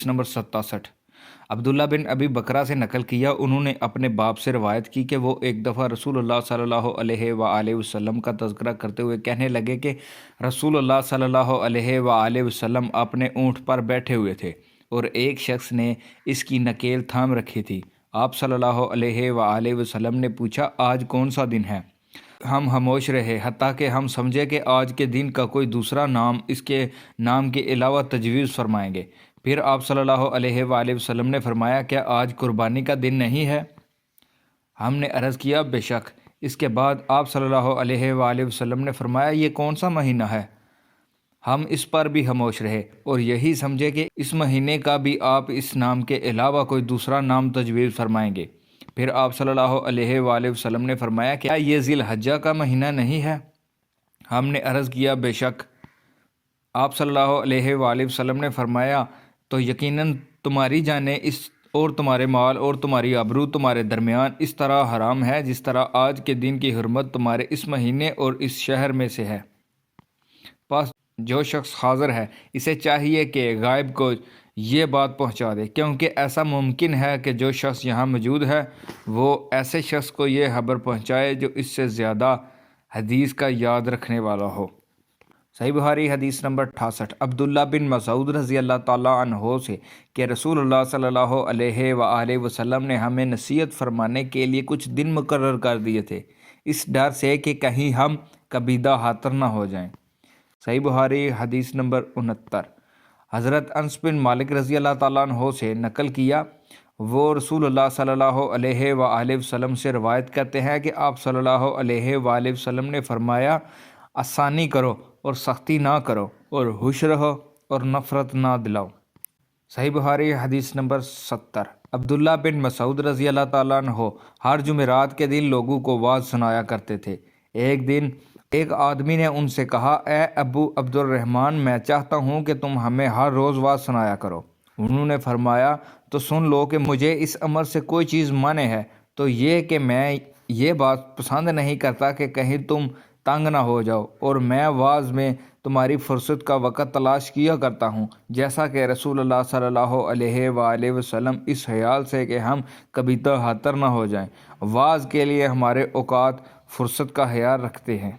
Number 67 عبداللہ بن ابی بکرہ سے نقل کیا، انہوں نے اپنے باپ سے روایت کی کہ وہ ایک دفعہ رسول اللہ صلی اللہ علیہ وآلہ وسلم کا تذکرہ کرتے ہوئے کہنے لگے کہ رسول اللہ صلی اللہ علیہ وآلہ وسلم اپنے اونٹ پر بیٹھے ہوئے تھے اور ایک شخص نے اس کی نکیل تھام رکھی تھی۔ آپ صلی اللہ علیہ وآلہ وسلم نے پوچھا، آج کون سا دن ہے؟ ہم خاموش رہے حتیٰ کہ ہم سمجھے کہ آج کے دن کا کوئی دوسرا نام اس کے نام کے علاوہ تجویز فرمائیں گے۔ پھر آپ صلی اللہ علیہ وآلہ وسلم نے فرمایا، کیا آج قربانی کا دن نہیں ہے؟ ہم نے عرض کیا، بے شک۔ اس کے بعد آپ صلی اللہ علیہ وآلہ وسلم نے فرمایا، یہ کون سا مہینہ ہے؟ ہم اس پر بھی خاموش رہے اور یہی سمجھے کہ اس مہینے کا بھی آپ اس نام کے علاوہ کوئی دوسرا نام تجویز فرمائیں گے۔ پھر آپ صلی اللہ علیہ وآلہ وسلم نے فرمایا، کیا یہ ذی الحجہ کا مہینہ نہیں ہے؟ ہم نے عرض کیا، بے شک۔ آپ صلی اللہ علیہ وآلہ وسلم نے فرمایا، تو یقیناً تمہاری جانیں اور تمہارے مال اور تمہاری آبرو تمہارے درمیان اس طرح حرام ہے جس طرح آج کے دن کی حرمت تمہارے اس مہینے اور اس شہر میں سے ہے۔ پس جو شخص حاضر ہے اسے چاہیے کہ غائب کو یہ بات پہنچا دے، کیونکہ ایسا ممکن ہے کہ جو شخص یہاں موجود ہے وہ ایسے شخص کو یہ خبر پہنچائے جو اس سے زیادہ حدیث کا یاد رکھنے والا ہو۔ صحیح بخاری حدیث نمبر 68 عبداللہ بن مسعود رضی اللہ تعالیٰ عنہ سے کہ رسول اللہ صلی اللہ علیہ وآلہ وسلم نے ہمیں نصیحت فرمانے کے لیے کچھ دن مقرر کر دیے تھے، اس ڈر سے کہ کہیں ہم کبیدہ خاطر نہ ہو جائیں۔ صحیح بخاری حدیث نمبر 69 حضرت انس بن مالک رضی اللہ تعالیٰ عنہ سے نقل کیا، وہ رسول اللہ صلی اللہ علیہ وآلہ وسلم سے روایت کرتے ہیں کہ آپ صلی اللہ علیہ وآلہ وسلم نے فرمایا، آسانی کرو اور سختی نہ کرو، اور خوش رہو اور نفرت نہ دلاؤ۔ صحیح بخاری حدیث نمبر 70 عبداللہ بن مسعود رضی اللہ تعالیٰ عنہ ہر جمعرات کے دن لوگوں کو واعظ سنایا کرتے تھے۔ ایک دن ایک آدمی نے ان سے کہا، اے ابو عبد الرحمن، میں چاہتا ہوں کہ تم ہمیں ہر روز واعظ سنایا کرو۔ انہوں نے فرمایا، تو سن لو کہ مجھے اس امر سے کوئی چیز مانع ہے، تو یہ کہ میں یہ بات پسند نہیں کرتا کہ کہیں تم تنگ نہ ہو جاؤ، اور میں واعظ میں تمہاری فرصت کا وقت تلاش کیا کرتا ہوں، جیسا کہ رسول اللہ صلی اللہ علیہ وآلہ وسلم اس خیال سے کہ ہم کبیدہ خاطر نہ ہو جائیں، واعظ کے لیے ہمارے اوقات فرصت کا خیال رکھتے ہیں۔